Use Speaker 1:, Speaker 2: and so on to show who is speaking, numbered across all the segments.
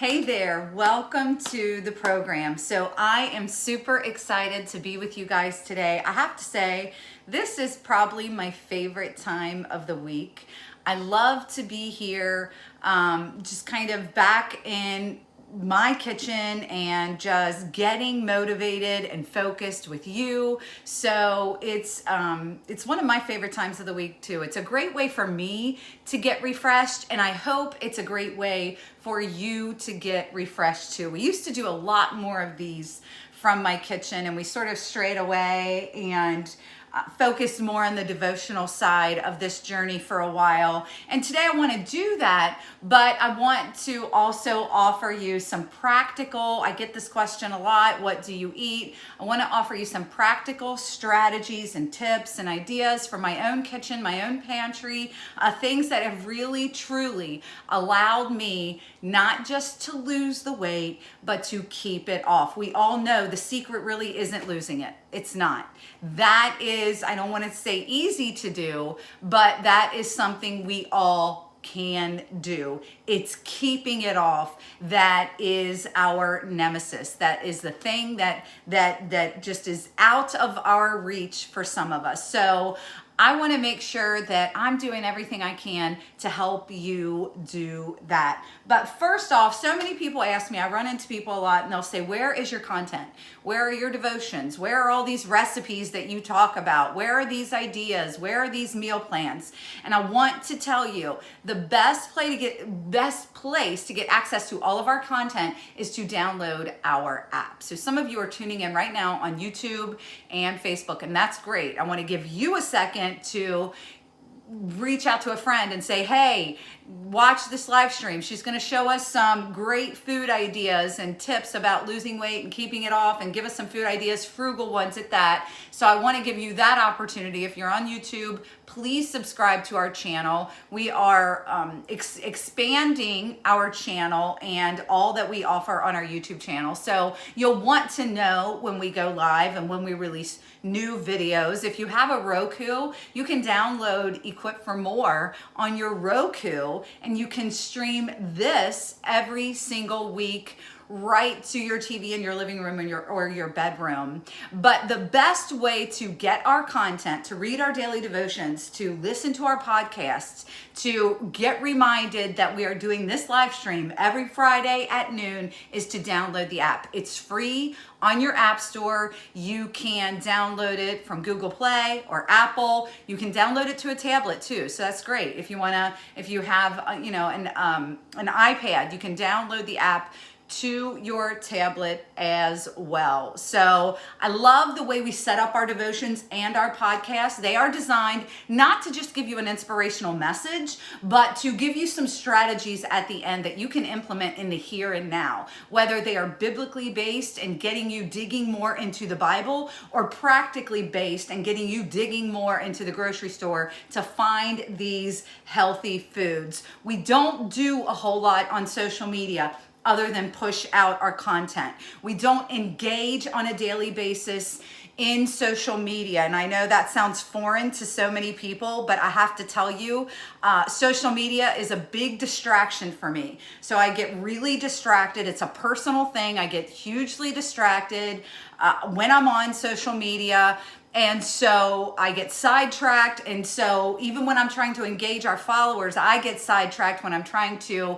Speaker 1: Hey there, welcome to the program. So I am super excited to be with you guys today. I have to say, this is probably my favorite time of the week. I love to be here, just kind of back in my kitchen and just getting motivated and focused with you. So it's one of my favorite times of the week too. It's a great way for me to get refreshed, and I hope it's a great way for you to get refreshed too. We used to do a lot more of these from my kitchen, and we sort of strayed away and focused more on the devotional side of this journey for a while. And today I want to do that, but I want to also offer you some practical, I get this question a lot, what do you eat? I want to offer you some practical strategies and tips and ideas for my own kitchen, my own pantry, things that have really truly allowed me not just to lose the weight, but to keep it off. We all know the secret really isn't losing it. It's not. That is, I don't want to say easy to do, but that is something we all can do. It's keeping it off that is our nemesis. That is the thing that just is out of our reach for some of us. So I want to make sure that I'm doing everything I can to help you do that. But first off, so many people ask me, I run into people a lot and they'll say, where is your content? Where are your devotions? Where are all these recipes that you talk about? Where are these ideas? Where are these meal plans? And I want to tell you, the best place to get access to all of our content is to download our app. So some of you are tuning in right now on YouTube and Facebook, and that's great. I want to give you a second to reach out to a friend and say, hey, watch this live stream. She's going to show us some great food ideas and tips about losing weight and keeping it off, and give us some food ideas, frugal ones at that. So I want to give you that opportunity. If you're on YouTube, please subscribe to our channel. We are expanding our channel and all that we offer on our YouTube channel. So you'll want to know when we go live and when we release new videos. If you have a Roku, you can download Equip for More on your Roku, and you can stream this every single week right to your TV in your living room or your bedroom. But the best way to get our content, to read our daily devotions, to listen to our podcasts, to get reminded that we are doing this live stream every Friday at noon is to download the app. It's free on your app store. You can download it from Google Play or Apple. You can download it to a tablet too. So that's great. If you have an iPad, you can download the app to your tablet as well. So I love the way we set up our devotions and our podcasts. They are designed not to just give you an inspirational message, but to give you some strategies at the end that you can implement in the here and now, whether they are biblically based and getting you digging more into the Bible, or practically based and getting you digging more into the grocery store to find these healthy foods. We don't do a whole lot on social media other than push out our content. We don't engage on a daily basis in social media. And I know that sounds foreign to so many people, but I have to tell you, social media is a big distraction for me. So I get really distracted. It's a personal thing. I get hugely distracted when I'm on social media. And so I get sidetracked. And so even when I'm trying to engage our followers, I get sidetracked when I'm trying to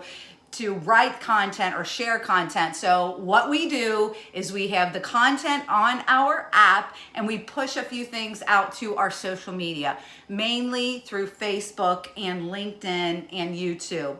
Speaker 1: write content or share content. So what we do is we have the content on our app, and we push a few things out to our social media, mainly through Facebook and LinkedIn and YouTube.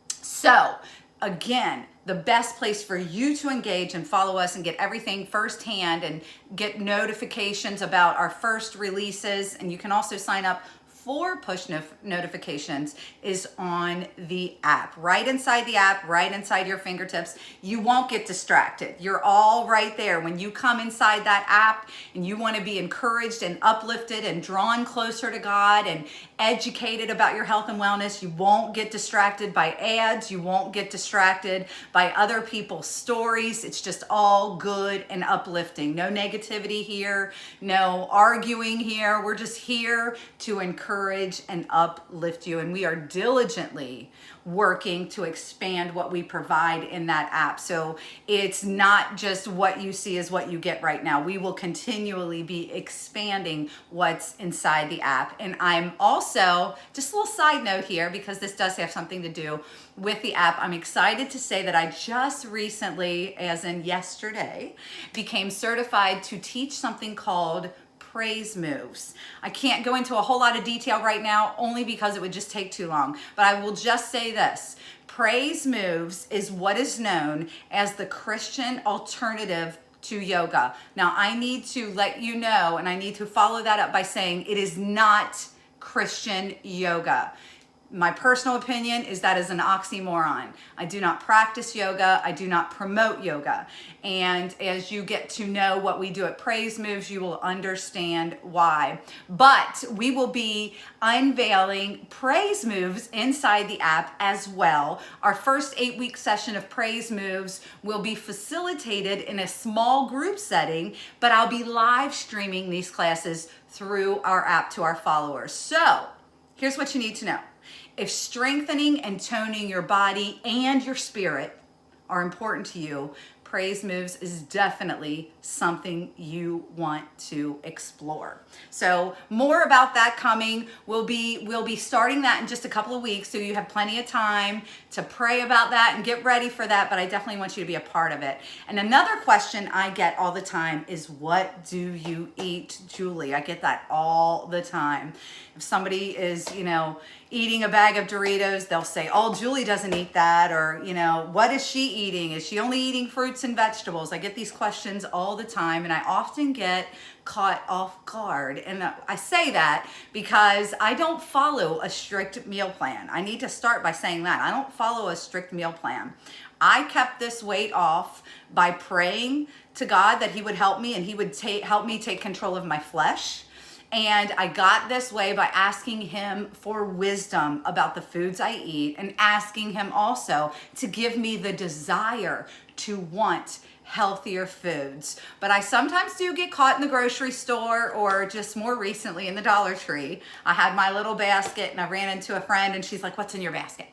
Speaker 1: So again, the best place for you to engage and follow us and get everything firsthand and get notifications about our first releases, and you can also sign up for push notifications, is on the app. Right inside the app, right inside your fingertips. You won't get distracted. You're all right there. When you come inside that app and you want to be encouraged and uplifted and drawn closer to God and educated about your health and wellness, you won't get distracted by ads. You won't get distracted by other people's stories. It's just all good and uplifting. No negativity here, no arguing here. We're just here to encourage encourage and uplift you. And we are diligently working to expand what we provide in that app. So it's not just what you see is what you get right now. We will continually be expanding what's inside the app. And I'm also, just a little side note here, because this does have something to do with the app, I'm excited to say that I just recently, as in yesterday, became certified to teach something called praise moves. I can't go into a whole lot of detail right now, only because it would just take too long. But I will just say this. Praise moves is what is known as the Christian alternative to yoga. Now, I need to let you know, and I need to follow that up by saying it is not Christian yoga. My personal opinion is that is an oxymoron. I do not practice yoga. I do not promote yoga. And as you get to know what we do at Praise Moves, you will understand why. But we will be unveiling Praise Moves inside the app as well. Our first 8-week session of Praise Moves will be facilitated in a small group setting, but I'll be live streaming these classes through our app to our followers. So here's what you need to know. If strengthening and toning your body and your spirit are important to you, Praise Moves is definitely something you want to explore. So more about that coming. We'll be starting that in just a couple of weeks, so you have plenty of time to pray about that and get ready for that, but I definitely want you to be a part of it. And another question I get all the time is, what do you eat, Julie? I get that all the time. If somebody is, eating a bag of Doritos, they'll say, oh, Julie doesn't eat that, or, what is she eating? Is she only eating fruits and vegetables? I get these questions all the time, and I often get caught off guard. And I say that because I don't follow a strict meal plan. I need to start by saying that. I don't follow a strict meal plan. I kept this weight off by praying to God that he would help me, and he would help me take control of my flesh. And I got this way by asking him for wisdom about the foods I eat, and asking him also to give me the desire to want healthier foods. But I sometimes do get caught in the grocery store, or just more recently in the Dollar Tree. I had my little basket and I ran into a friend and she's like, what's in your basket?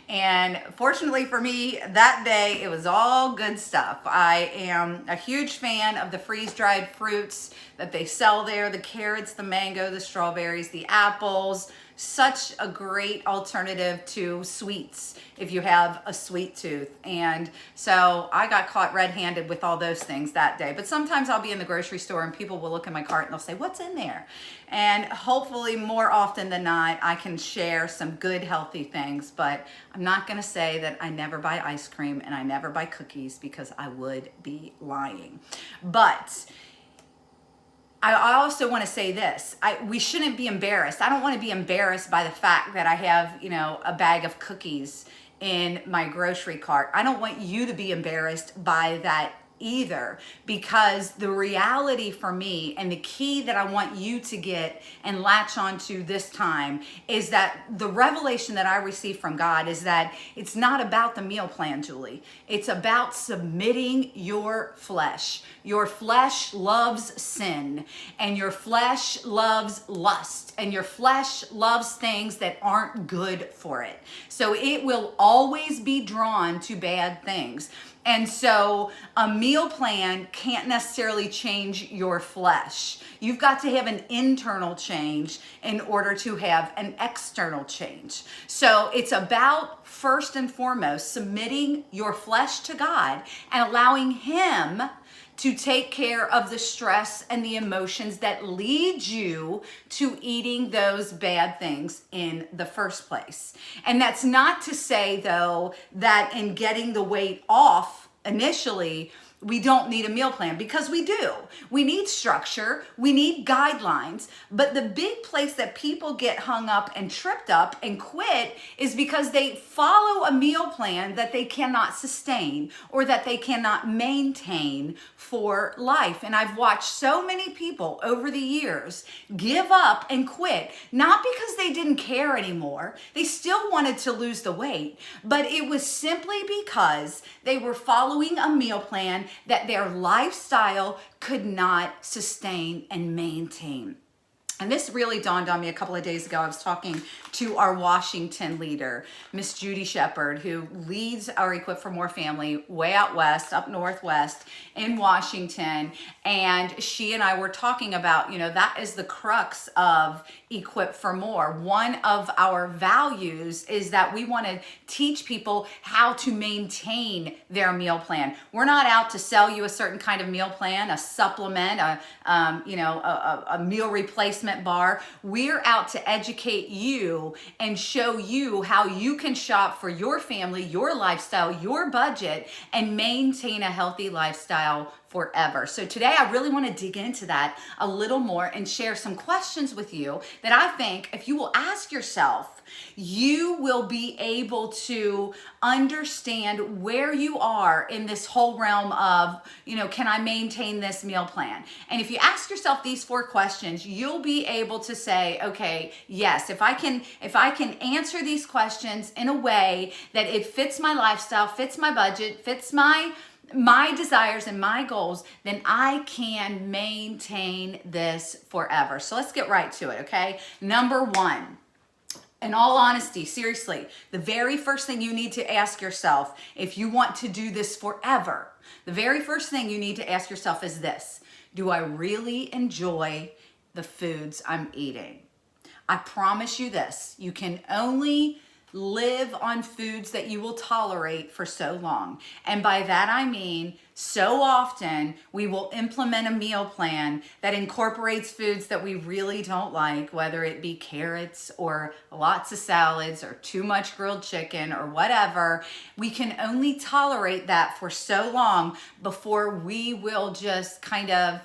Speaker 1: And fortunately for me, that day, it was all good stuff. I am a huge fan of the freeze-dried fruits that they sell there, the carrots, the mango, the strawberries, the apples. Such a great alternative to sweets if you have a sweet tooth. And so I got caught red-handed with all those things that day. But sometimes I'll be in the grocery store and people will look in my cart and they'll say, what's in there? And hopefully more often than not, I can share some good, healthy things. But I'm not going to say that I never buy ice cream and I never buy cookies, because I would be lying. But I also want to say this. We shouldn't be embarrassed. I don't want to be embarrassed by the fact that I have, a bag of cookies in my grocery cart. I don't want you to be embarrassed by that either, because the reality for me, and the key that I want you to get and latch onto this time, is that the revelation that I received from God is that it's not about the meal plan, Julie. It's about submitting your flesh. Your flesh loves sin, and your flesh loves lust, and your flesh loves things that aren't good for it. So it will always be drawn to bad things. And so a meal plan can't necessarily change your flesh. You've got to have an internal change in order to have an external change. So it's about, first and foremost, submitting your flesh to God and allowing him to take care of the stress and the emotions that lead you to eating those bad things in the first place. And that's not to say, though, that in getting the weight off initially, we don't need a meal plan, because we do. We need structure, we need guidelines, but the big place that people get hung up and tripped up and quit is because they follow a meal plan that they cannot sustain or that they cannot maintain for life. And I've watched so many people over the years give up and quit, not because they didn't care anymore. They still wanted to lose the weight, but it was simply because they were following a meal plan that their lifestyle could not sustain and maintain. And this really dawned on me a couple of days ago. I was talking to our Washington leader, Miss Judy Shepard, who leads our Equip for More family way out west, up northwest in Washington. And she and I were talking about, that is the crux of Equip for More. One of our values is that we want to teach people how to maintain their meal plan. We're not out to sell you a certain kind of meal plan, a supplement, a meal replacement bar. We're out to educate you and show you how you can shop for your family, your lifestyle, your budget, and maintain a healthy lifestyle forever. So today I really want to dig into that a little more and share some questions with you that I think if you will ask yourself, you will be able to understand where you are in this whole realm of, can I maintain this meal plan? And if you ask yourself these 4 questions, you'll be able to say, okay, yes, if I can answer these questions in a way that it fits my lifestyle, fits my budget, fits my desires and my goals, then I can maintain this forever. So let's get right to it, okay? Number 1, in all honesty, seriously, the very first thing you need to ask yourself, if you want to do this forever, the very first thing you need to ask yourself is this: do I really enjoy the foods I'm eating? I promise you this, you can only live on foods that you will tolerate for so long. And by that I mean, so often we will implement a meal plan that incorporates foods that we really don't like, whether it be carrots or lots of salads or too much grilled chicken or whatever. We can only tolerate that for so long before we will just kind of,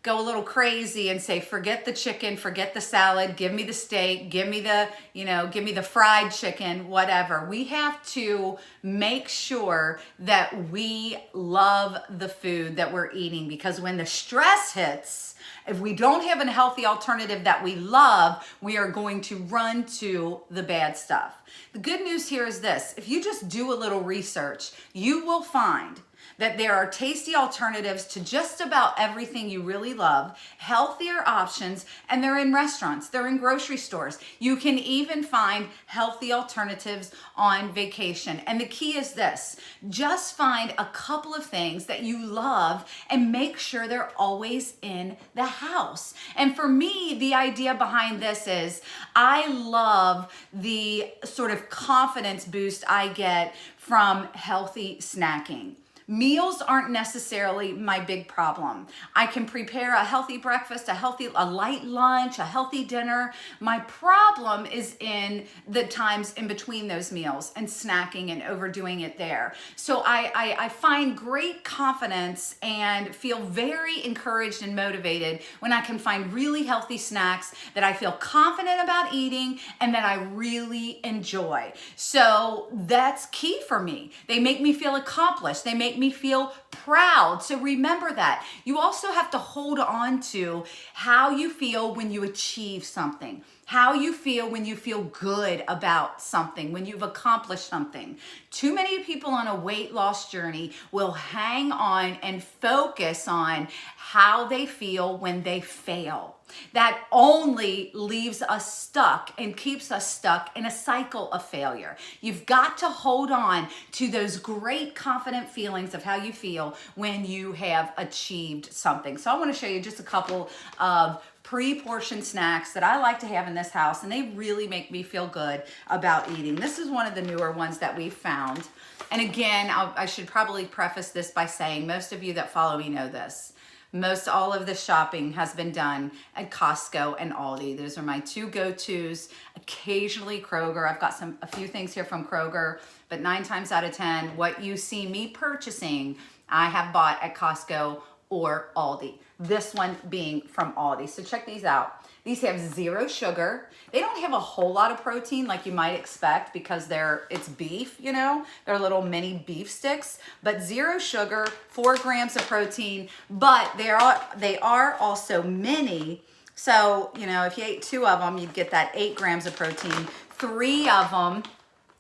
Speaker 1: go a little crazy and say, forget the chicken, forget the salad, give me the steak, give me the fried chicken, whatever. We have to make sure that we love the food that we're eating, because when the stress hits, if we don't have a healthy alternative that we love, we are going to run to the bad stuff. The good news here is this: if you just do a little research, you will find that there are tasty alternatives to just about everything you really love, healthier options, and they're in restaurants, they're in grocery stores. You can even find healthy alternatives on vacation. And the key is this: just find a couple of things that you love and make sure they're always in the house. And for me, the idea behind this is I love the sort of confidence boost I get from healthy snacking. Meals aren't necessarily my big problem. I can prepare a healthy breakfast, a light lunch, a healthy dinner. My problem is in the times in between those meals and snacking and overdoing it there. So I find great confidence and feel very encouraged and motivated when I can find really healthy snacks that I feel confident about eating and that I really enjoy. So that's key for me. They make me feel accomplished. They make me feel proud. So remember that. You also have to hold on to how you feel when you achieve something, how you feel when you feel good about something, when you've accomplished something. Too many people on a weight loss journey will hang on and focus on how they feel when they fail. That only leaves us stuck and keeps us stuck in a cycle of failure. You've got to hold on to those great confident feelings of how you feel when you have achieved something. So I want to show you just a couple of pre-portioned snacks that I like to have in this house, and they really make me feel good about eating. This is one of the newer ones that we found. And again, I should probably preface this by saying most of you that follow me know this. Most all of the shopping has been done at Costco and Aldi. Those are my 2 go-tos. Occasionally Kroger. I've got a few things here from Kroger, but 9 times out of 10, what you see me purchasing, I have bought at Costco or Aldi. This one being from Aldi. So check these out. These have 0 sugar. They don't have a whole lot of protein like you might expect because it's beef, They're little mini beef sticks, but 0 sugar, 4 grams of protein, but they are also mini. So, if you ate 2 of them, you'd get that 8 grams of protein. 3 of them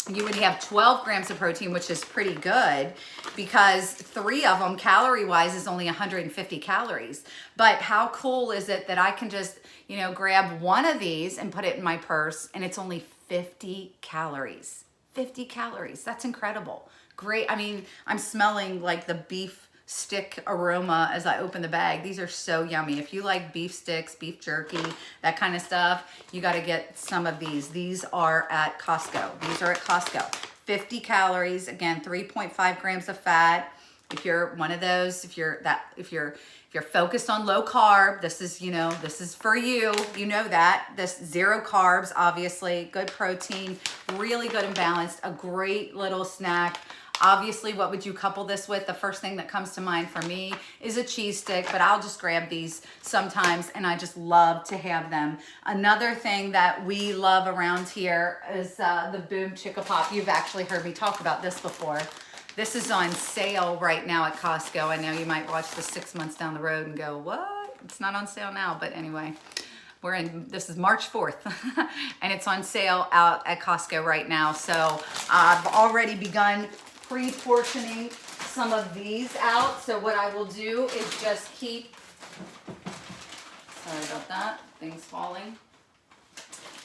Speaker 1: you would have 12 grams of protein, which is pretty good because 3 of them calorie-wise is only 150 calories. But how cool is it that I can just, you know, grab one of these and put it in my purse and it's only 50 calories. 50 calories. That's incredible. Great. I mean, I'm smelling like the beef stick aroma as I open the bag. These are so yummy. If you like beef sticks, beef jerky, that kind of stuff, you got to get some of these. These are at Costco. These are at Costco. 50 calories, again, 3.5 grams of fat. If you're one of those, if you're focused on low carb, this is, you know, this is for you. You know that. This 0 carbs, obviously, good protein, really good and balanced, a great little snack. Obviously, what would you couple this with? The first thing that comes to mind for me is a cheese stick, but I'll just grab these sometimes and I just love to have them. Another thing that we love around here is the Boom Chicka Pop. You've actually heard me talk about this before. This is on sale right now at Costco. I know you might watch this 6 months down the road and go, what? It's not on sale now, but anyway. This is March 4th and it's on sale out at Costco right now. So I've already begun pre-portioning some of these out. So what I will do is just keep, sorry about that, things falling.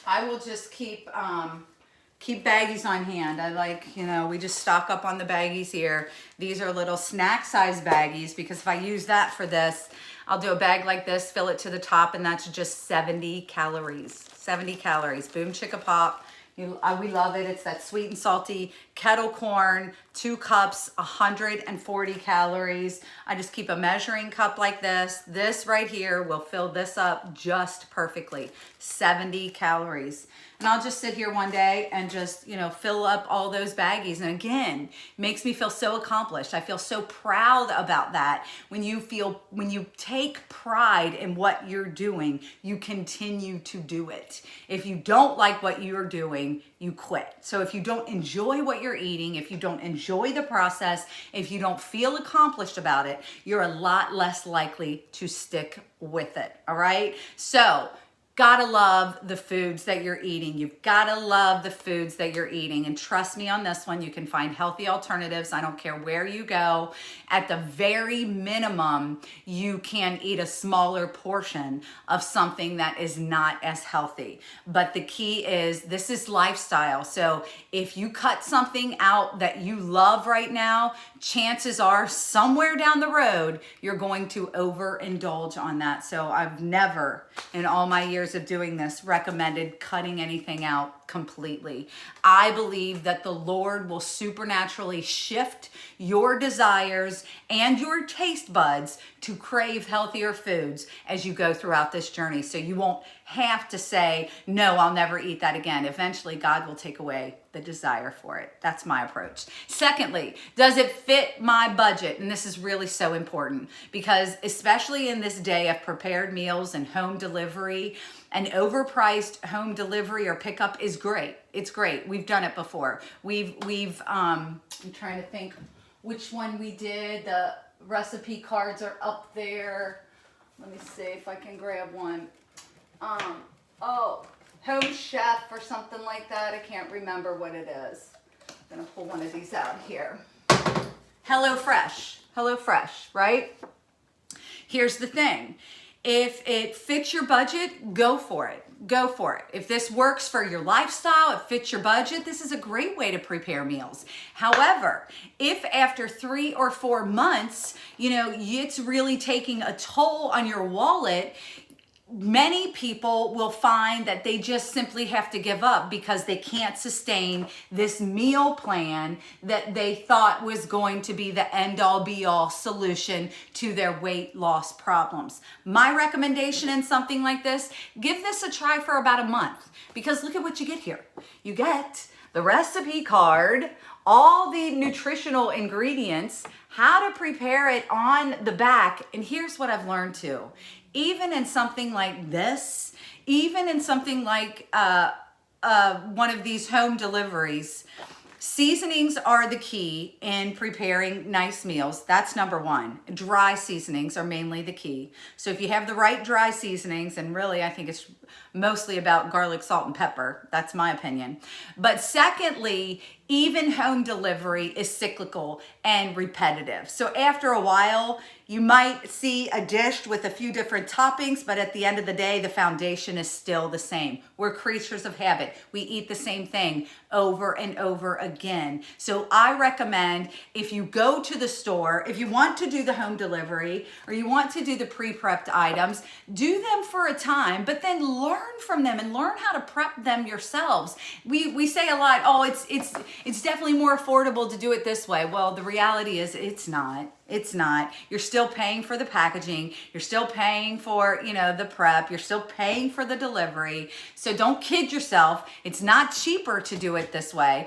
Speaker 1: I will just keep baggies on hand. I like, you know, we just stock up on the baggies here. These are little snack size baggies because if I use that for this, I'll do a bag like this, fill it to the top, and that's just 70 calories. 70 calories. Boom Chicka Pop. We love it. It's that sweet and salty kettle corn, 2 cups, 140 calories. I just keep a measuring cup like this. This right here will fill this up just perfectly. 70 calories. And I'll just sit here one day and just, you know, fill up all those baggies. And again, makes me feel so accomplished. I feel so proud about that. When you take pride in what you're doing, you continue to do it. If you don't like what you're doing, you quit. So if you don't enjoy what you're eating, if you don't enjoy the process, if you don't feel accomplished about it, you're a lot less likely to stick with it. All right? So gotta love the foods that you're eating. You've gotta love the foods that you're eating. And trust me on this one, you can find healthy alternatives. I don't care where you go. At the very minimum, you can eat a smaller portion of something that is not as healthy. But the key is, this is lifestyle. So if you cut something out that you love right now, chances are somewhere down the road, you're going to overindulge on that. So I've never, in all my years of doing this, recommended cutting anything out completely. I believe that the Lord will supernaturally shift your desires and your taste buds to crave healthier foods as you go throughout this journey. So you won't have to say, no, I'll never eat that again. Eventually, God will take away the desire for it. That's my approach. Secondly, does it fit my budget? And this is really so important because especially in this day of prepared meals and home delivery, an overpriced home delivery or pickup is great. It's great. We've done it before. I'm trying to think which one we did. The recipe cards are up there. Let me see if I can grab one. Home Chef or something like that. I can't remember what it is. I'm gonna pull one of these out here. HelloFresh, right? Here's the thing. If it fits your budget, go for it. Go for it. If this works for your lifestyle, it fits your budget, this is a great way to prepare meals. However, if after 3 or 4 months, you know, it's really taking a toll on your wallet, many people will find that they just simply have to give up because they can't sustain this meal plan that they thought was going to be the end-all be-all solution to their weight loss problems. My recommendation in something like this, give this a try for about a month because look at what you get here. You get the recipe card, all the nutritional ingredients, how to prepare it on the back, and here's what I've learned too. Even in something like this, even in something like one of these home deliveries, seasonings are the key in preparing nice meals. That's number one. Dry seasonings are mainly the key. So if you have the right dry seasonings, and really I think it's mostly about garlic, salt, and pepper. That's my opinion. But secondly, even home delivery is cyclical and repetitive. So after a while, you might see a dish with a few different toppings, but at the end of the day, the foundation is still the same. We're creatures of habit. We eat the same thing over and over again. So I recommend, if you go to the store, if you want to do the home delivery or you want to do the pre-prepped items, do them for a time, but then learn from them and learn how to prep them yourselves. We say a lot, oh, it's definitely more affordable to do it this way. Well, the reality is it's not. It's not. You're still paying for the packaging. You're still paying for, the prep. You're still paying for the delivery. So don't kid yourself. It's not cheaper to do it this way.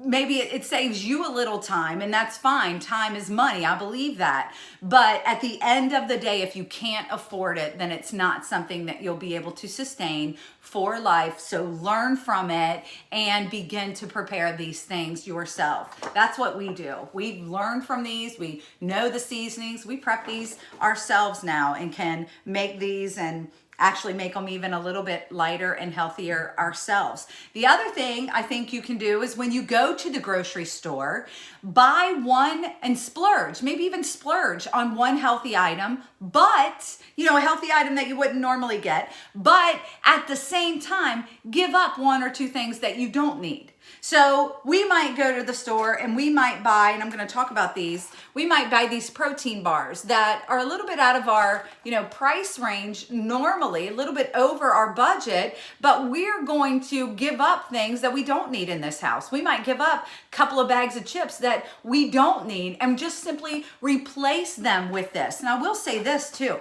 Speaker 1: Maybe it saves you a little time, and that's fine. Time is money. I believe that. But at the end of the day, if you can't afford it, then it's not something that you'll be able to sustain for life. So learn from it and begin to prepare these things yourself. That's what we do. We've learned from these. We know the seasonings. We prep these ourselves now and can make these and actually make them even a little bit lighter and healthier ourselves. The other thing I think you can do is when you go to the grocery store, buy one and splurge, maybe even splurge on one healthy item, but, a healthy item that you wouldn't normally get, but at the same time, give up one or two things that you don't need. So we might go to the store and we might buy, and I'm going to talk about these, we might buy these protein bars that are a little bit out of our, price range normally, a little bit over our budget, but we're going to give up things that we don't need in this house. We might give up a couple of bags of chips that we don't need and just simply replace them with this. Now, I will say this too.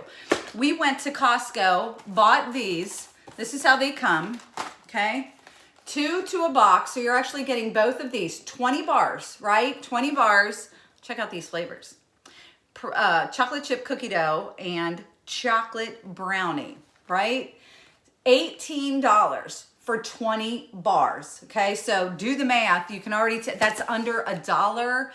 Speaker 1: We went to Costco, bought these. This is how they come, okay? 2 to a box, so you're actually getting both of these. 20 bars, right? 20 bars. Check out these flavors. Chocolate chip cookie dough and chocolate brownie, right? $18 for 20 bars, okay? So do the math. You can already, that's under $1.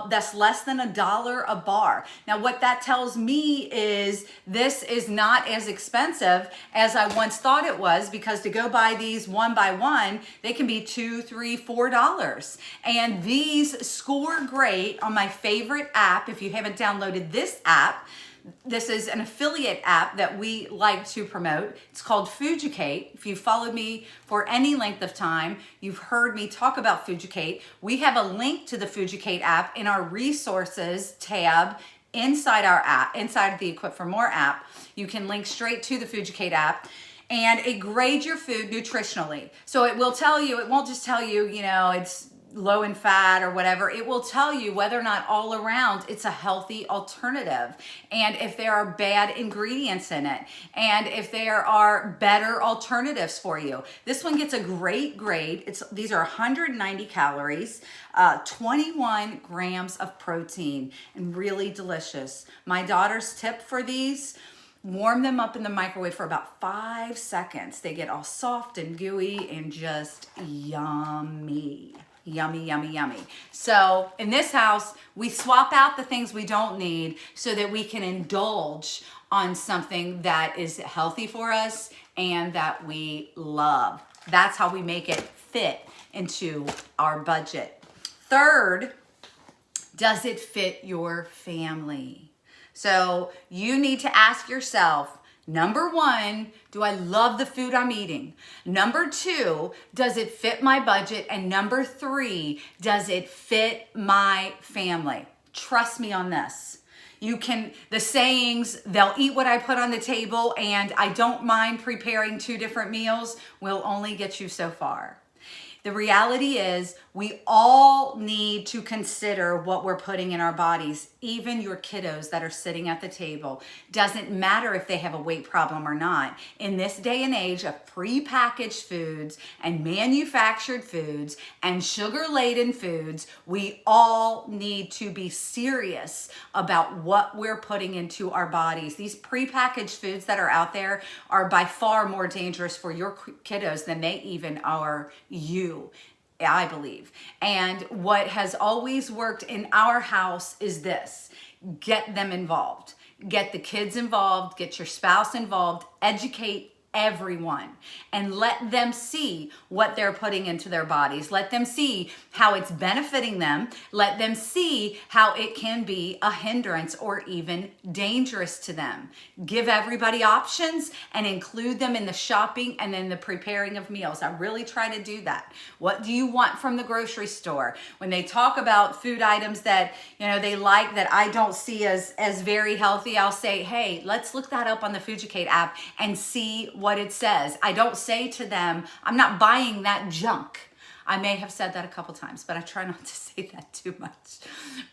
Speaker 1: That's less than $1 a bar. Now, what that tells me is this is not as expensive as I once thought it was, because to go buy these one by one, they can be $2, $3, $4. And these score great on my favorite app. If you haven't downloaded this app, this is an affiliate app that we like to promote. It's called Fujicate. If you've followed me for any length of time, you've heard me talk about Fujicate. We have a link to the Fujicate app in our resources tab inside our app, inside the Equip for More app. You can link straight to the Fujicate app. And it grades your food nutritionally. So it will tell you, it won't just tell you, it's low in fat or whatever. It will tell you whether or not all around it's a healthy alternative, and if there are bad ingredients in it, and if there are better alternatives for you. This one gets a great grade. These are 190 calories, 21 grams of protein, and really delicious. My daughter's tip for these: warm them up in the microwave for about 5 seconds. They get all soft and gooey and just yummy. Yummy, yummy, yummy. So in this house, we swap out the things we don't need so that we can indulge on something that is healthy for us and that we love. That's how we make it fit into our budget. Third, does it fit your family? So you need to ask yourself, number one, do I love the food I'm eating? Number two, does it fit my budget? And number three, does it fit my family? Trust me on this. The sayings, they'll eat what I put on the table and I don't mind preparing 2 different meals, will only get you so far. The reality is we all need to consider what we're putting in our bodies, even your kiddos that are sitting at the table. Doesn't matter if they have a weight problem or not. In this day and age of prepackaged foods and manufactured foods and sugar-laden foods, we all need to be serious about what we're putting into our bodies. These prepackaged foods that are out there are by far more dangerous for your kiddos than they even are you, I believe. And what has always worked in our house is this: get them involved. Get the kids involved, get your spouse involved, educate everyone, and let them see what they're putting into their bodies. Let them see how it's benefiting them. Let them see how it can be a hindrance or even dangerous to them. Give everybody options and include them in the shopping and in the preparing of meals. I really try to do that. What do you want from the grocery store? When they talk about food items that, you know, they like that I don't see as very healthy, I'll say, hey, let's look that up on the Fujicate app and see what it says. I don't say to them, I'm not buying that junk. I may have said that a couple times, but I try not to say that too much.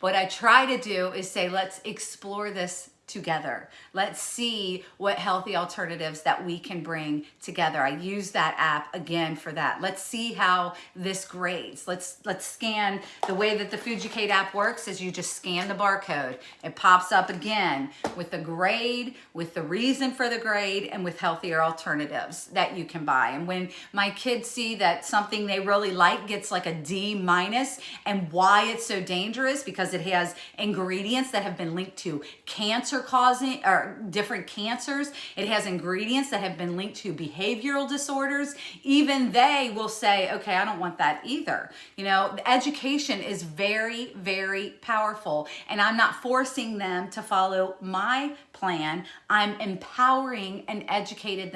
Speaker 1: What I try to do is say, let's explore this together. Let's see what healthy alternatives that we can bring together. I use that app again for that. Let's see how this grades. Let's scan. The way that the Fujicate app works is you just scan the barcode. It pops up again with the grade, with the reason for the grade, and with healthier alternatives that you can buy. And when my kids see that something they really like gets like a D minus, and why it's so dangerous, because it has ingredients that have been linked to cancer causing or different cancers. It has ingredients that have been linked to behavioral disorders. Even they will say, okay, I don't want that either. You know, education is very, very powerful, and I'm not forcing them to follow my plan. I'm empowering and educating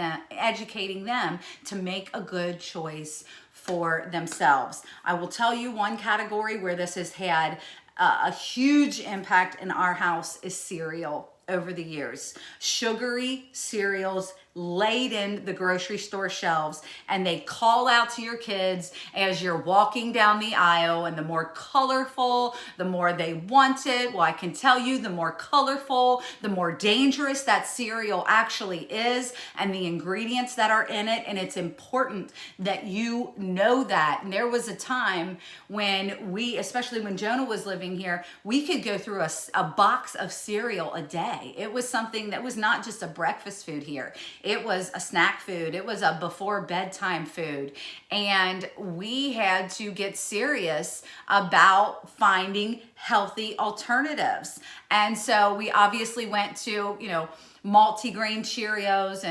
Speaker 1: them to make a good choice for themselves. I will tell you one category where this has had a huge impact in our house is cereal over the years. Sugary cereals laden the grocery store shelves, and they call out to your kids as you're walking down the aisle, and the more colorful, the more they want it. Well, I can tell you, the more colorful, the more dangerous that cereal actually is, and the ingredients that are in it. And it's important that you know that. And there was a time when we, especially when Jonah was living here, we could go through a box of cereal a day. It was something that was not just a breakfast food here. It was a snack food. It was a before bedtime food. And we had to get serious about finding healthy alternatives. And so we obviously went to, you know, multi-grain Cheerios,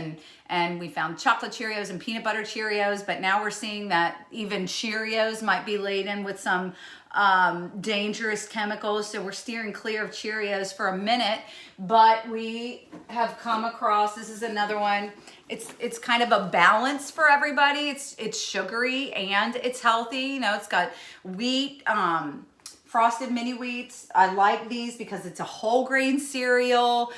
Speaker 1: and we found chocolate Cheerios and peanut butter Cheerios, but now we're seeing that even Cheerios might be laden with some dangerous chemicals. So we're steering clear of Cheerios for a minute, but we have come across, this is another one. It's kind of a balance for everybody. It's sugary and it's healthy. You know, it's got wheat, frosted mini wheats. I like these because it's a whole grain cereal.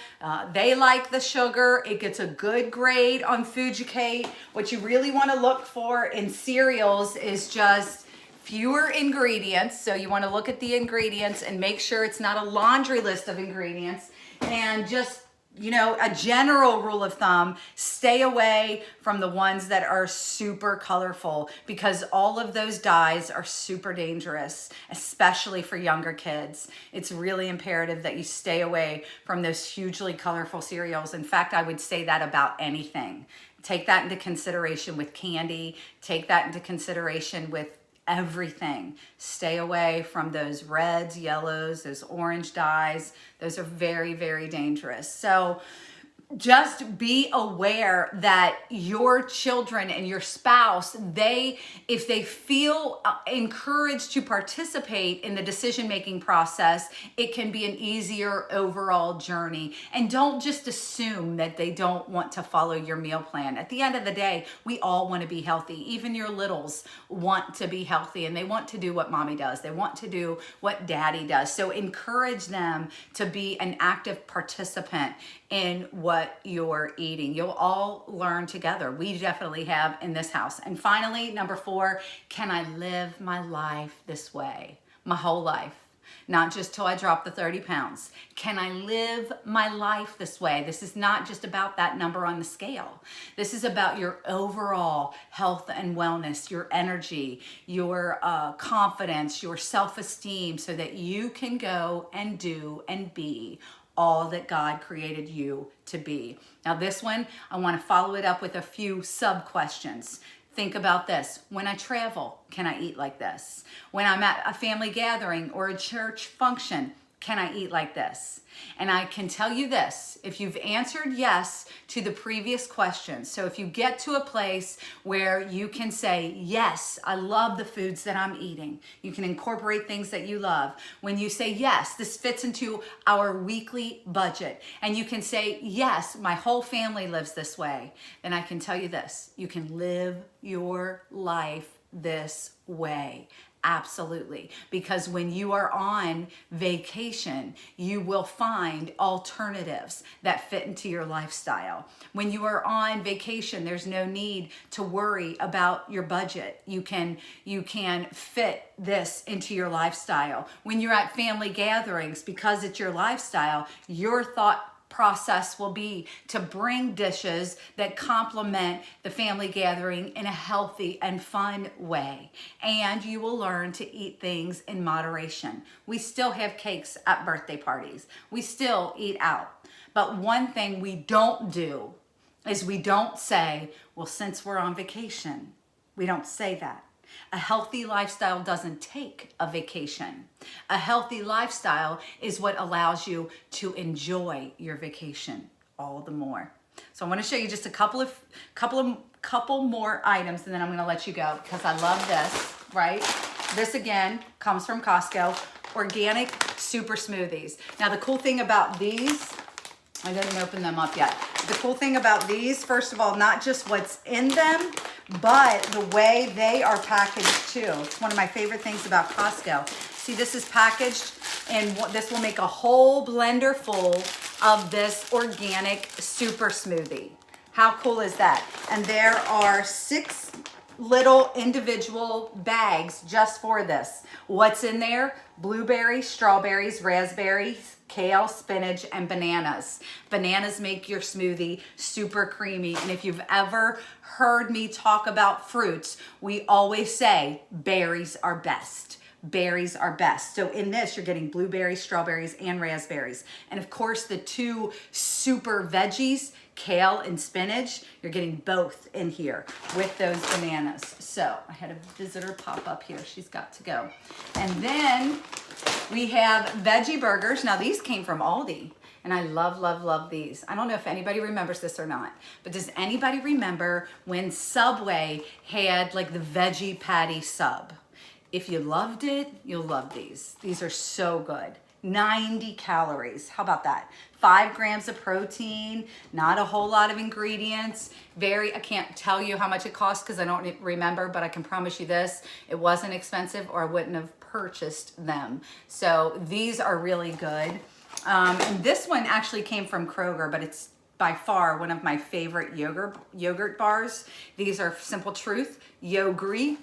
Speaker 1: They like the sugar. It gets a good grade on Fujicate. What you really want to look for in cereals is just fewer ingredients. So you want to look at the ingredients and make sure it's not a laundry list of ingredients. And just, you know, a general rule of thumb, stay away from the ones that are super colorful, because all of those dyes are super dangerous, especially for younger kids. It's really imperative that you stay away from those hugely colorful cereals. In fact, I would say that about anything. Take that into consideration with candy. Take that into consideration with everything. Stay away from those reds, yellows, those orange dyes. Those are very, very dangerous. So just be aware that your children and your spouse, if they feel encouraged to participate in the decision-making process, it can be an easier overall journey. And don't just assume that they don't want to follow your meal plan. At the end of the day, we all want to be healthy. Even your littles want to be healthy, and they want to do what mommy does. They want to do what daddy does. So encourage them to be an active participant in what you're eating. You'll all learn together. We definitely have in this house. And finally, number 4, can I live my life this way? My whole life. Not just till I drop the 30 pounds. Can I live my life this way? This is not just about that number on the scale. This is about your overall health and wellness, your energy, your confidence, your self-esteem, so that you can go and do and be all that God created you to be. Now this one, I want to follow it up with a few sub-questions. Think about this. When I travel, can I eat like this? When I'm at a family gathering or a church function, can I eat like this? And I can tell you this, if you've answered yes to the previous questions, so if you get to a place where you can say, yes, I love the foods that I'm eating, you can incorporate things that you love. When you say, yes, this fits into our weekly budget, and you can say, yes, my whole family lives this way, then I can tell you this, you can live your life this way. Absolutely. Because when you are on vacation, you will find alternatives that fit into your lifestyle. When you are on vacation, there's no need to worry about your budget. You can fit this into your lifestyle. When you're at family gatherings, because it's your lifestyle, your thought process will be to bring dishes that complement the family gathering in a healthy and fun way. And you will learn to eat things in moderation. We still have cakes at birthday parties. We still eat out. But one thing we don't do is we don't say, well, since we're on vacation, we don't say that. A healthy lifestyle doesn't take a vacation. A healthy lifestyle is what allows you to enjoy your vacation all the more. So I want to show you just a couple more items, and then I'm going to let you go because I love this, right? This again comes from Costco, organic super smoothies. Now the cool thing about these, I didn't open them up yet. The cool thing about these, first of all, not just what's in them, but the way they are packaged too. It's one of my favorite things about Costco. See, this is packaged, and this will make a whole blender full of this organic super smoothie. How cool is that? And there are 6 little individual bags just for this. What's in there? Blueberries, strawberries, raspberries, kale, spinach, and bananas. Bananas make your smoothie super creamy. And if you've ever heard me talk about fruits, we always say berries are best. Berries are best. So in this, you're getting blueberries, strawberries, and raspberries. And of course, the 2 super veggies, kale and spinach, you're getting both in here with those bananas. So I had a visitor pop up here. She's got to go. And then we have Veggie Burgers. Now these came from Aldi, and I love, love, love these. I don't know if anybody remembers this or not, but does anybody remember when Subway had like the veggie patty sub? If you loved it, you'll love these. These are so good. 90 calories. How about that? 5 grams of protein, not a whole lot of ingredients. I can't tell you how much it costs because I don't remember, but I can promise you this, it wasn't expensive or I wouldn't have purchased them. So these are really good. And this one actually came from Kroger, but it's by far one of my favorite yogurt bars. These are Simple Truth, Yogurt,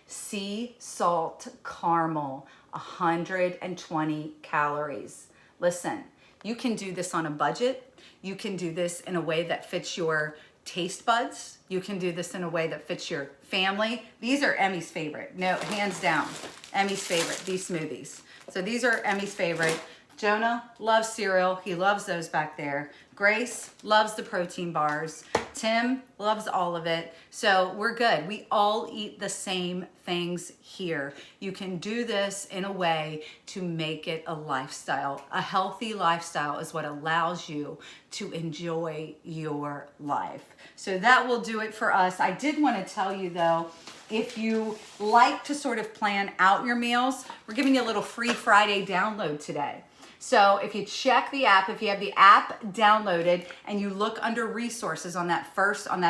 Speaker 1: sea salt caramel, 120 calories. Listen, you can do this on a budget. You can do this in a way that fits your taste buds. You can do this in a way that fits your family. These are Emmy's favorite. No, hands down, Emmy's favorite, these smoothies. So these are Emmy's favorite. Jonah loves cereal. He loves those back there. Grace loves the protein bars. Tim loves all of it. So we're good. We all eat the same things here. You can do this in a way to make it a lifestyle. A healthy lifestyle is what allows you to enjoy your life. So that will do it for us. I did want to tell you though, if you like to sort of plan out your meals, we're giving you a little free Friday download today. So if you check the app, if you have the app downloaded and you look under resources on that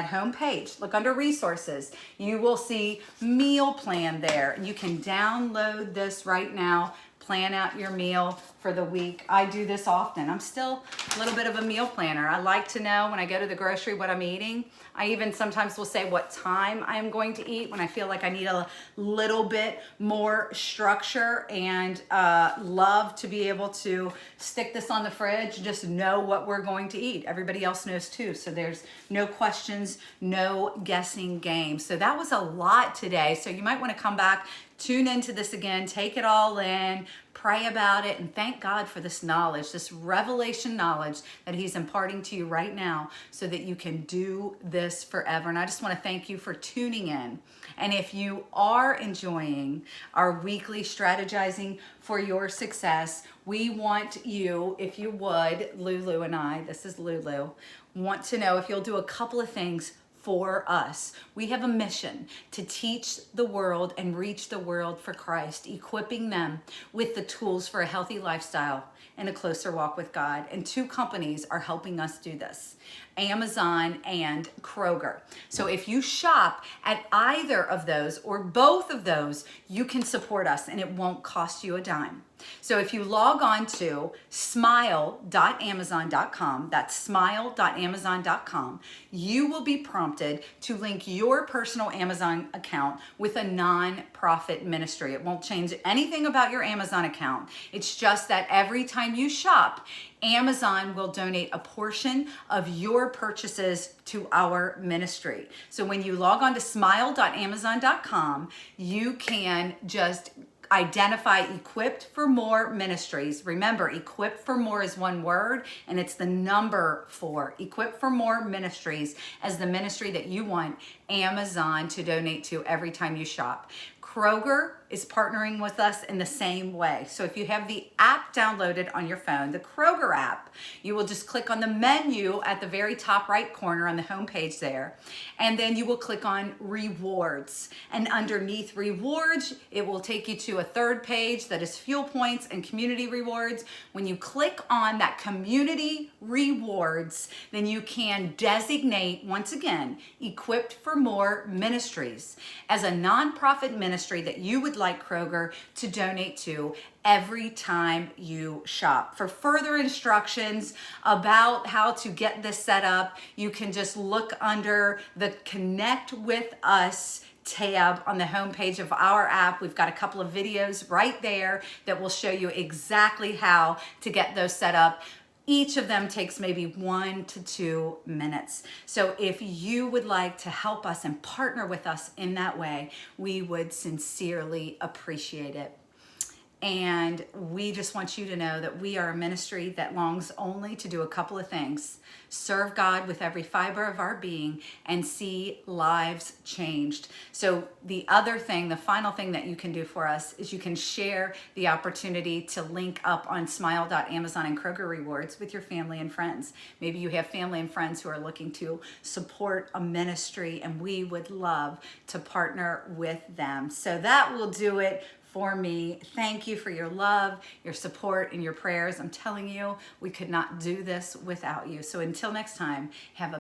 Speaker 1: home page, look under resources, you will see meal plan there. You can download this right now, plan out your meal for the week. I do this often. I'm still a little bit of a meal planner. I like to know when I go to the grocery what I'm eating. I even sometimes will say what time I am going to eat when I feel like I need a little bit more structure, and love to be able to stick this on the fridge, just know what we're going to eat. Everybody else knows too, so there's no questions, no guessing game. So that was a lot today, so you might want to come back, tune into this again, take it all in, pray about it, and thank God for this knowledge, this revelation knowledge that he's imparting to you right now so that you can do this forever. And I just want to thank you for tuning in And if you are enjoying our weekly strategizing for your success, we want you, if you would, Lulu and I, this is Lulu, want to know if you'll do a couple of things for us. We have a mission to teach the world and reach the world for Christ, equipping them with the tools for a healthy lifestyle and a closer walk with God. And two companies are helping us do this, Amazon and Kroger. So if you shop at either of those or both of those, you can support us and it won't cost you a dime. So if you log on to smile.amazon.com, that's smile.amazon.com, you will be prompted to link your personal Amazon account with a nonprofit ministry. It won't change anything about your Amazon account. It's just that every time you shop, Amazon will donate a portion of your purchases to our ministry. So when you log on to smile.amazon.com, you can just identify Equipped for More Ministries. Remember, Equipped for More is one word, and it's the number 4. Equipped for More Ministries as the ministry that you want Amazon to donate to every time you shop. Kroger is partnering with us in the same way. So if you have the app downloaded on your phone, the Kroger app, you will just click on the menu at the very top right corner on the home page there, and then you will click on Rewards. And underneath Rewards, it will take you to a third page that is Fuel Points and Community Rewards. When you click on that Community Rewards, then you can designate, once again, Equipped for More Ministries as a nonprofit ministry that you would like Kroger to donate to every time you shop. For further instructions about how to get this set up, you can just look under the Connect with Us tab on the homepage of our app. We've got a couple of videos right there that will show you exactly how to get those set up. Each of them takes maybe 1 to 2 minutes. So if you would like to help us and partner with us in that way, we would sincerely appreciate it. And we just want you to know that we are a ministry that longs only to do a couple of things: serve God with every fiber of our being and see lives changed. So the other thing, the final thing that you can do for us is you can share the opportunity to link up on smile.amazon and Kroger Rewards with your family and friends. Maybe you have family and friends who are looking to support a ministry, and we would love to partner with them. So that will do it for me. Thank you for your love, your support, and your prayers. I'm telling you, we could not do this without you. So until next time, have a